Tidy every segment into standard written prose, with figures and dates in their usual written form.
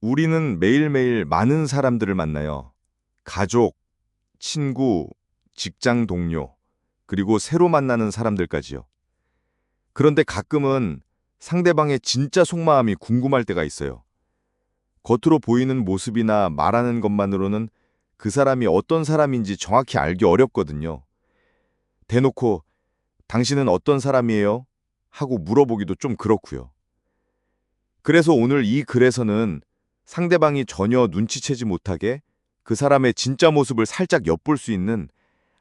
우리는 매일매일 많은 사람들을 만나요. 가족, 친구, 직장 동료, 그리고 새로 만나는 사람들까지요. 그런데 가끔은 상대방의 진짜 속마음이 궁금할 때가 있어요. 겉으로 보이는 모습이나 말하는 것만으로는 그 사람이 어떤 사람인지 정확히 알기 어렵거든요. 대놓고 당신은 어떤 사람이에요? 하고 물어보기도 좀 그렇고요. 그래서 오늘 이 글에서는 상대방이 전혀 눈치채지 못하게 그 사람의 진짜 모습을 살짝 엿볼 수 있는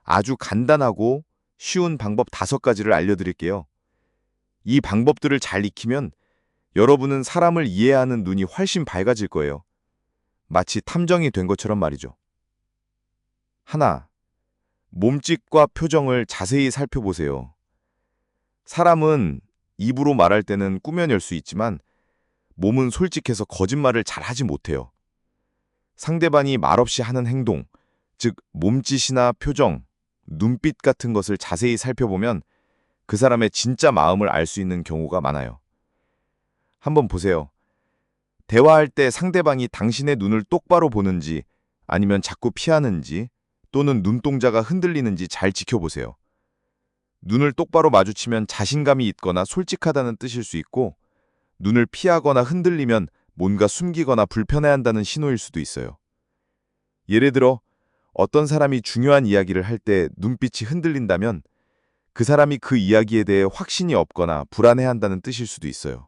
아주 간단하고 쉬운 방법 5가지를 알려드릴게요. 이 방법들을 잘 익히면 여러분은 사람을 이해하는 눈이 훨씬 밝아질 거예요. 마치 탐정이 된 것처럼 말이죠. 하나, 몸짓과 표정을 자세히 살펴보세요. 사람은 입으로 말할 때는 꾸며낼 수 있지만 몸은 솔직해서 거짓말을 잘 하지 못해요. 상대방이 말없이 하는 행동, 즉 몸짓이나 표정, 눈빛 같은 것을 자세히 살펴보면 그 사람의 진짜 마음을 알 수 있는 경우가 많아요. 한번 보세요. 대화할 때 상대방이 당신의 눈을 똑바로 보는지 아니면 자꾸 피하는지 또는 눈동자가 흔들리는지 잘 지켜보세요. 눈을 똑바로 마주치면 자신감이 있거나 솔직하다는 뜻일 수 있고 눈을 피하거나 흔들리면 뭔가 숨기거나 불편해한다는 신호일 수도 있어요. 예를 들어 어떤 사람이 중요한 이야기를 할 때 눈빛이 흔들린다면 그 사람이 그 이야기에 대해 확신이 없거나 불안해한다는 뜻일 수도 있어요.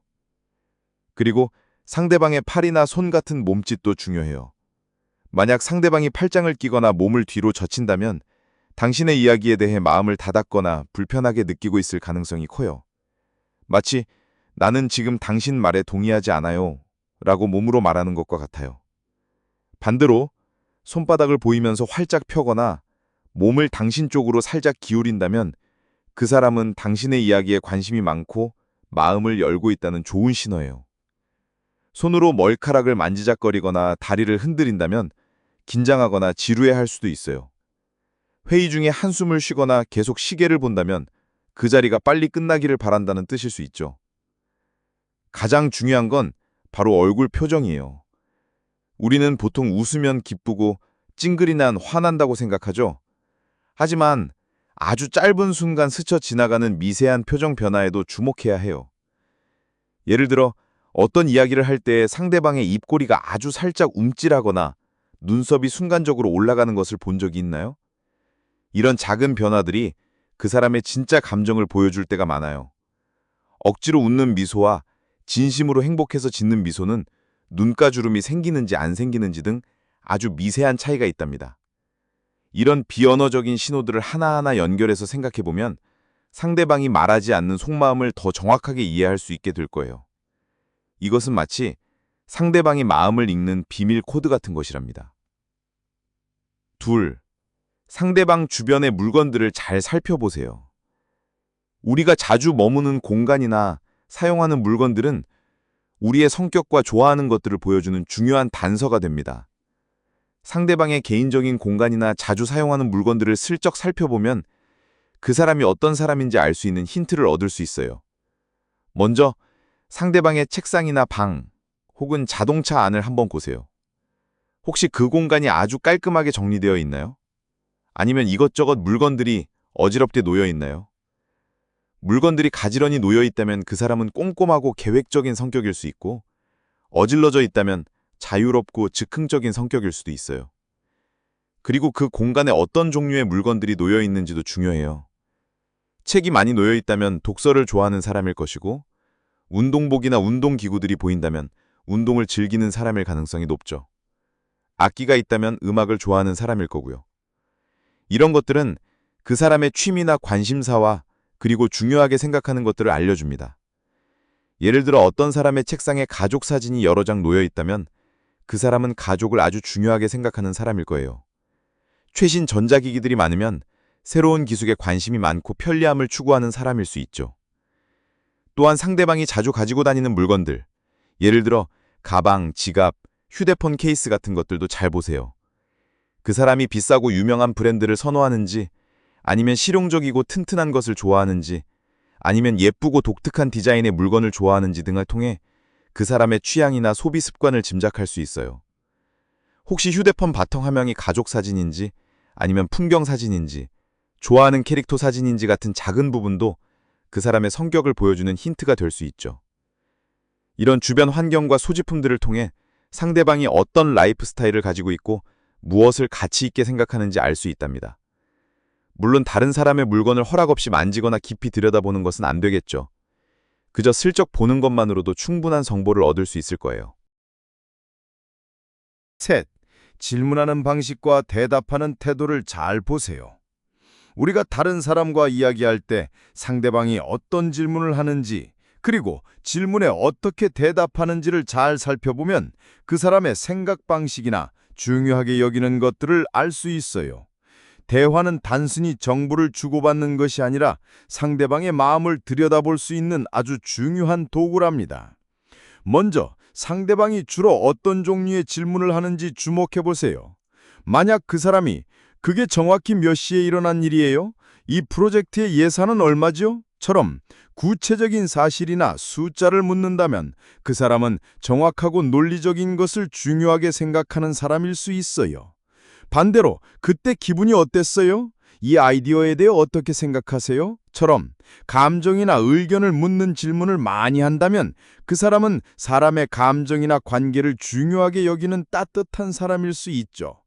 그리고 상대방의 팔이나 손 같은 몸짓도 중요해요. 만약 상대방이 팔짱을 끼거나 몸을 뒤로 젖힌다면 당신의 이야기에 대해 마음을 닫았거나 불편하게 느끼고 있을 가능성이 커요. 마치 나는 지금 당신 말에 동의하지 않아요 라고 몸으로 말하는 것과 같아요. 반대로 손바닥을 보이면서 활짝 펴거나 몸을 당신 쪽으로 살짝 기울인다면 그 사람은 당신의 이야기에 관심이 많고 마음을 열고 있다는 좋은 신호예요. 손으로 머리카락을 만지작거리거나 다리를 흔들린다면 긴장하거나 지루해할 수도 있어요. 회의 중에 한숨을 쉬거나 계속 시계를 본다면 그 자리가 빨리 끝나기를 바란다는 뜻일 수 있죠. 가장 중요한 건 바로 얼굴 표정이에요. 우리는 보통 웃으면 기쁘고 찡그리 난 화난다고 생각하죠. 하지만 아주 짧은 순간 스쳐 지나가는 미세한 표정 변화에도 주목해야 해요. 예를 들어 어떤 이야기를 할 때 상대방의 입꼬리가 아주 살짝 움찔하거나 눈썹이 순간적으로 올라가는 것을 본 적이 있나요? 이런 작은 변화들이 그 사람의 진짜 감정을 보여줄 때가 많아요. 억지로 웃는 미소와 진심으로 행복해서 짓는 미소는 눈가주름이 생기는지 안 생기는지 등 아주 미세한 차이가 있답니다. 이런 비언어적인 신호들을 하나하나 연결해서 생각해보면 상대방이 말하지 않는 속마음을 더 정확하게 이해할 수 있게 될 거예요. 이것은 마치 상대방의 마음을 읽는 비밀 코드 같은 것이랍니다. 둘, 상대방 주변의 물건들을 잘 살펴보세요. 우리가 자주 머무는 공간이나 사용하는 물건들은 우리의 성격과 좋아하는 것들을 보여주는 중요한 단서가 됩니다. 상대방의 개인적인 공간이나 자주 사용하는 물건들을 슬쩍 살펴보면 그 사람이 어떤 사람인지 알 수 있는 힌트를 얻을 수 있어요. 먼저 상대방의 책상이나 방 혹은 자동차 안을 한번 보세요. 혹시 그 공간이 아주 깔끔하게 정리되어 있나요? 아니면 이것저것 물건들이 어지럽게 놓여 있나요? 물건들이 가지런히 놓여 있다면 그 사람은 꼼꼼하고 계획적인 성격일 수 있고 어질러져 있다면 자유롭고 즉흥적인 성격일 수도 있어요. 그리고 그 공간에 어떤 종류의 물건들이 놓여 있는지도 중요해요. 책이 많이 놓여 있다면 독서를 좋아하는 사람일 것이고 운동복이나 운동기구들이 보인다면 운동을 즐기는 사람일 가능성이 높죠. 악기가 있다면 음악을 좋아하는 사람일 거고요. 이런 것들은 그 사람의 취미나 관심사와 그리고 중요하게 생각하는 것들을 알려줍니다. 예를 들어 어떤 사람의 책상에 가족 사진이 여러 장 놓여 있다면 그 사람은 가족을 아주 중요하게 생각하는 사람일 거예요. 최신 전자기기들이 많으면 새로운 기술에 관심이 많고 편리함을 추구하는 사람일 수 있죠. 또한 상대방이 자주 가지고 다니는 물건들, 예를 들어 가방, 지갑, 휴대폰 케이스 같은 것들도 잘 보세요. 그 사람이 비싸고 유명한 브랜드를 선호하는지 아니면 실용적이고 튼튼한 것을 좋아하는지 아니면 예쁘고 독특한 디자인의 물건을 좋아하는지 등을 통해 그 사람의 취향이나 소비 습관을 짐작할 수 있어요. 혹시 휴대폰 바탕 화면이 가족 사진인지 아니면 풍경 사진인지 좋아하는 캐릭터 사진인지 같은 작은 부분도 그 사람의 성격을 보여주는 힌트가 될 수 있죠. 이런 주변 환경과 소지품들을 통해 상대방이 어떤 라이프 스타일을 가지고 있고 무엇을 가치 있게 생각하는지 알 수 있답니다. 물론 다른 사람의 물건을 허락 없이 만지거나 깊이 들여다보는 것은 안 되겠죠. 그저 슬쩍 보는 것만으로도 충분한 정보를 얻을 수 있을 거예요. 셋, 질문하는 방식과 대답하는 태도를 잘 보세요. 우리가 다른 사람과 이야기할 때 상대방이 어떤 질문을 하는지, 그리고 질문에 어떻게 대답하는지를 잘 살펴보면 그 사람의 생각 방식이나 중요하게 여기는 것들을 알 수 있어요. 대화는 단순히 정보를 주고받는 것이 아니라 상대방의 마음을 들여다볼 수 있는 아주 중요한 도구랍니다. 먼저 상대방이 주로 어떤 종류의 질문을 하는지 주목해 보세요. 만약 그 사람이 "그게 정확히 몇 시에 일어난 일이에요? 이 프로젝트의 예산은 얼마죠? 처럼 구체적인 사실이나 숫자를 묻는다면 그 사람은 정확하고 논리적인 것을 중요하게 생각하는 사람일 수 있어요. 반대로 "그때 기분이 어땠어요? 이 아이디어에 대해 어떻게 생각하세요? 처럼 감정이나 의견을 묻는 질문을 많이 한다면 그 사람은 사람의 감정이나 관계를 중요하게 여기는 따뜻한 사람일 수 있죠.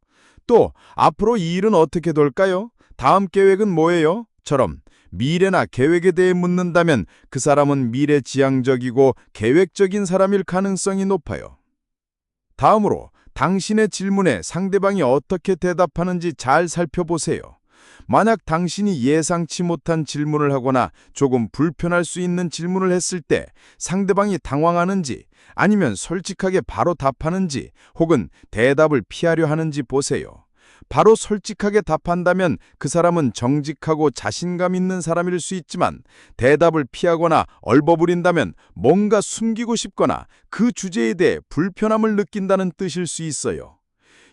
또 "앞으로 이 일은 어떻게 될까요? 다음 계획은 뭐예요? 처럼 미래나 계획에 대해 묻는다면 그 사람은 미래지향적이고 계획적인 사람일 가능성이 높아요. 다음으로 당신의 질문에 상대방이 어떻게 대답하는지 잘 살펴보세요. 만약 당신이 예상치 못한 질문을 하거나 조금 불편할 수 있는 질문을 했을 때 상대방이 당황하는지 아니면 솔직하게 바로 답하는지 혹은 대답을 피하려 하는지 보세요. 바로 솔직하게 답한다면 그 사람은 정직하고 자신감 있는 사람일 수 있지만 대답을 피하거나 얼버무린다면 뭔가 숨기고 싶거나 그 주제에 대해 불편함을 느낀다는 뜻일 수 있어요.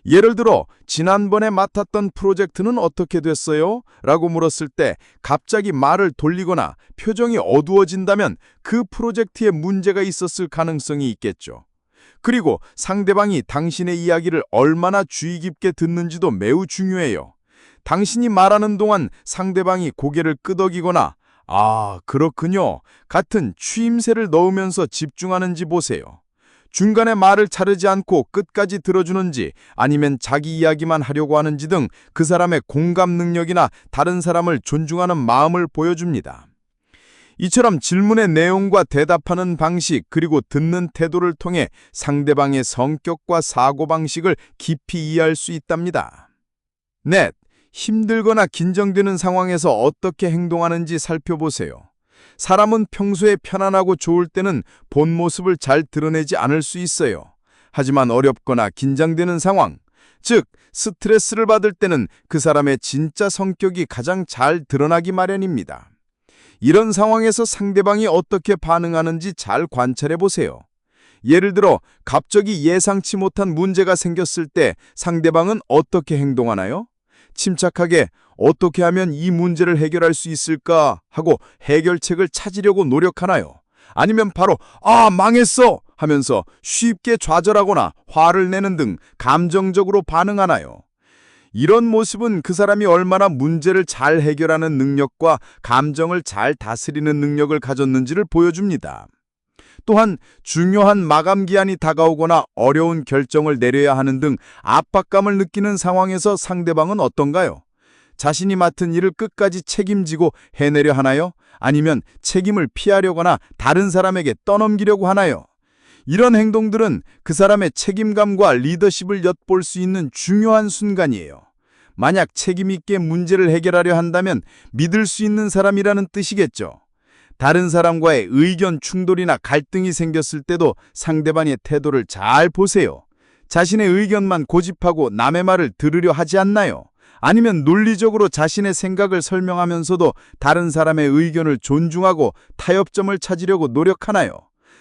예를 들어 "지난번에 맡았던 프로젝트는 어떻게 됐어요? 라고 물었을 때 갑자기 말을 돌리거나 표정이 어두워진다면 그 프로젝트에 문제가 있었을 가능성이 있겠죠. 그리고 상대방이 당신의 이야기를 얼마나 주의 깊게 듣는지도 매우 중요해요. 당신이 말하는 동안 상대방이 고개를 끄덕이거나 "아, 그렇군요" 같은 추임새를 넣으면서 집중하는지 보세요. 중간에 말을 자르지 않고 끝까지 들어주는지 아니면 자기 이야기만 하려고 하는지 등 그 사람의 공감 능력이나 다른 사람을 존중하는 마음을 보여줍니다. 이처럼 질문의 내용과 대답하는 방식 그리고 듣는 태도를 통해 상대방의 성격과 사고방식을 깊이 이해할 수 있답니다. 넷, 힘들거나 긴장되는 상황에서 어떻게 행동하는지 살펴보세요. 사람은 평소에 편안하고 좋을 때는 본 모습을 잘 드러내지 않을 수 있어요. 하지만 어렵거나 긴장되는 상황, 즉 스트레스를 받을 때는 그 사람의 진짜 성격이 가장 잘 드러나기 마련입니다. 이런 상황에서 상대방이 어떻게 반응하는지 잘 관찰해 보세요. 예를 들어 갑자기 예상치 못한 문제가 생겼을 때 상대방은 어떻게 행동하나요? 침착하게 "어떻게 하면 이 문제를 해결할 수 있을까?" 하고 해결책을 찾으려고 노력하나요? 아니면 바로 "아, 망했어!" 하면서 쉽게 좌절하거나 화를 내는 등 감정적으로 반응하나요? 이런 모습은 그 사람이 얼마나 문제를 잘 해결하는 능력과 감정을 잘 다스리는 능력을 가졌는지를 보여줍니다. 또한 중요한 마감 기한이 다가오거나 어려운 결정을 내려야 하는 등 압박감을 느끼는 상황에서 상대방은 어떤가요? 자신이 맡은 일을 끝까지 책임지고 해내려 하나요? 아니면 책임을 피하려거나 다른 사람에게 떠넘기려고 하나요? 이런 행동들은 그 사람의 책임감과 리더십을 엿볼 수 있는 중요한 순간이에요. 만약 책임 있게 문제를 해결하려 한다면 믿을 수 있는 사람이라는 뜻이겠죠. 다른 사람과의 의견 충돌이나 갈등이 생겼을 때도 상대방의 태도를 잘 보세요. 자신의 의견만 고집하고 남의 말을 들으려 하지 않나요? 아니면 논리적으로 자신의 생각을 설명하면서도 다른 사람의 의견을 존중하고 타협점을 찾으려고 노력하나요?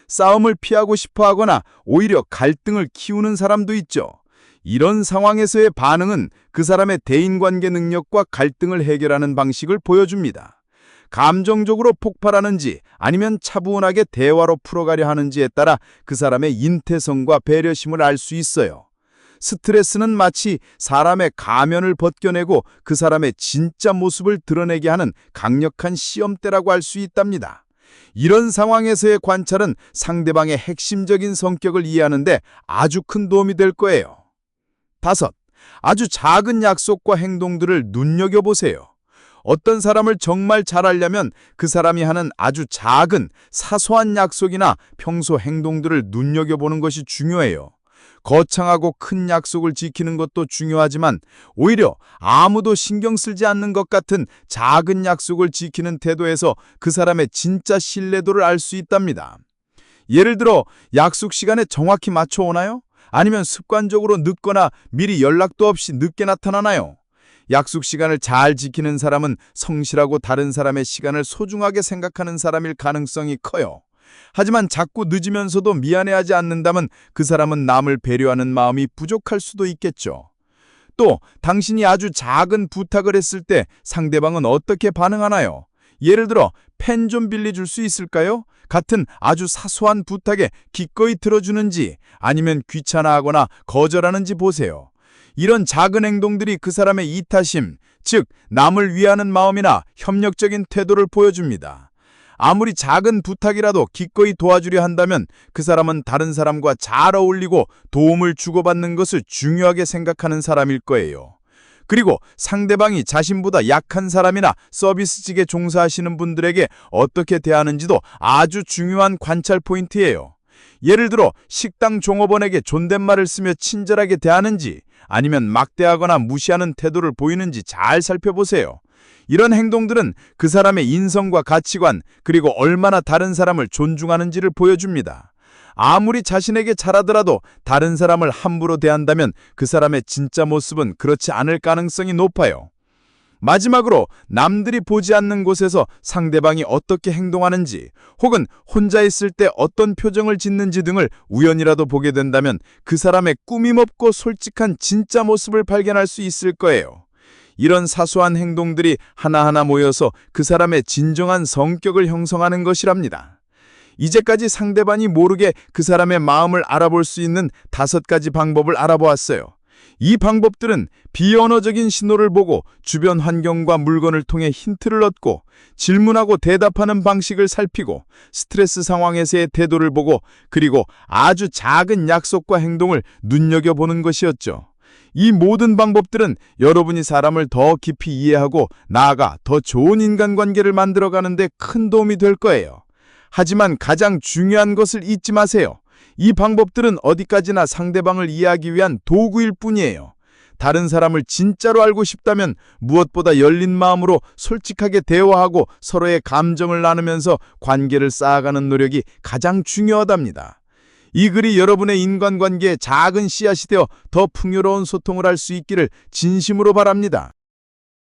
싸움을 피하고 싶어 하거나 오히려 갈등을 키우는 사람도 있죠. 이런 상황에서의 반응은 그 사람의 대인관계 능력과 갈등을 해결하는 방식을 보여줍니다. 감정적으로 폭발하는지 아니면 차분하게 대화로 풀어가려 하는지에 따라 그 사람의 인태성과 배려심을 알 수 있어요. 스트레스는 마치 사람의 가면을 벗겨내고 그 사람의 진짜 모습을 드러내게 하는 강력한 시험대라고 할 수 있답니다. 이런 상황에서의 관찰은 상대방의 핵심적인 성격을 이해하는데 아주 큰 도움이 될 거예요. 5. 아주 작은 약속과 행동들을 눈여겨보세요. 어떤 사람을 정말 잘 알려면 그 사람이 하는 아주 작은 사소한 약속이나 평소 행동들을 눈여겨보는 것이 중요해요. 거창하고 큰 약속을 지키는 것도 중요하지만 오히려 아무도 신경 쓰지 않는 것 같은 작은 약속을 지키는 태도에서 그 사람의 진짜 신뢰도를 알 수 있답니다. 예를 들어 약속 시간에 정확히 맞춰 오나요? 아니면 습관적으로 늦거나 미리 연락도 없이 늦게 나타나나요? 약속 시간을 잘 지키는 사람은 성실하고 다른 사람의 시간을 소중하게 생각하는 사람일 가능성이 커요. 하지만 자꾸 늦으면서도 미안해하지 않는다면 그 사람은 남을 배려하는 마음이 부족할 수도 있겠죠. 또 당신이 아주 작은 부탁을 했을 때 상대방은 어떻게 반응하나요? 예를 들어 펜 좀 빌려줄 수 있을까요? 같은 아주 사소한 부탁에 기꺼이 들어주는지 아니면 귀찮아하거나 거절하는지 보세요. 이런 작은 행동들이 그 사람의 이타심, 즉 남을 위하는 마음이나 협력적인 태도를 보여줍니다. 아무리 작은 부탁이라도 기꺼이 도와주려 한다면 그 사람은 다른 사람과 잘 어울리고 도움을 주고받는 것을 중요하게 생각하는 사람일 거예요. 그리고 상대방이 자신보다 약한 사람이나 서비스직에 종사하시는 분들에게 어떻게 대하는지도 아주 중요한 관찰 포인트예요. 예를 들어 식당 종업원에게 존댓말을 쓰며 친절하게 대하는지 아니면 막대하거나 무시하는 태도를 보이는지 잘 살펴보세요. 이런 행동들은 그 사람의 인성과 가치관 그리고 얼마나 다른 사람을 존중하는지를 보여줍니다. 아무리 자신에게 잘하더라도 다른 사람을 함부로 대한다면 그 사람의 진짜 모습은 그렇지 않을 가능성이 높아요. 마지막으로 남들이 보지 않는 곳에서 상대방이 어떻게 행동하는지 혹은 혼자 있을 때 어떤 표정을 짓는지 등을 우연이라도 보게 된다면 그 사람의 꾸밈없고 솔직한 진짜 모습을 발견할 수 있을 거예요. 이런 사소한 행동들이 하나하나 모여서 그 사람의 진정한 성격을 형성하는 것이랍니다. 이제까지 상대방이 모르게 그 사람의 마음을 알아볼 수 있는 5가지 방법을 알아보았어요. 이 방법들은 비언어적인 신호를 보고 주변 환경과 물건을 통해 힌트를 얻고 질문하고 대답하는 방식을 살피고 스트레스 상황에서의 태도를 보고 그리고 아주 작은 약속과 행동을 눈여겨보는 것이었죠. 이 모든 방법들은 여러분이 사람을 더 깊이 이해하고 나아가 더 좋은 인간관계를 만들어가는 데 큰 도움이 될 거예요. 하지만 가장 중요한 것을 잊지 마세요. 이 방법들은 어디까지나 상대방을 이해하기 위한 도구일 뿐이에요. 다른 사람을 진짜로 알고 싶다면 무엇보다 열린 마음으로 솔직하게 대화하고 서로의 감정을 나누면서 관계를 쌓아가는 노력이 가장 중요하답니다. 이 글이 여러분의 인간관계에 작은 씨앗이 되어 더 풍요로운 소통을 할 수 있기를 진심으로 바랍니다.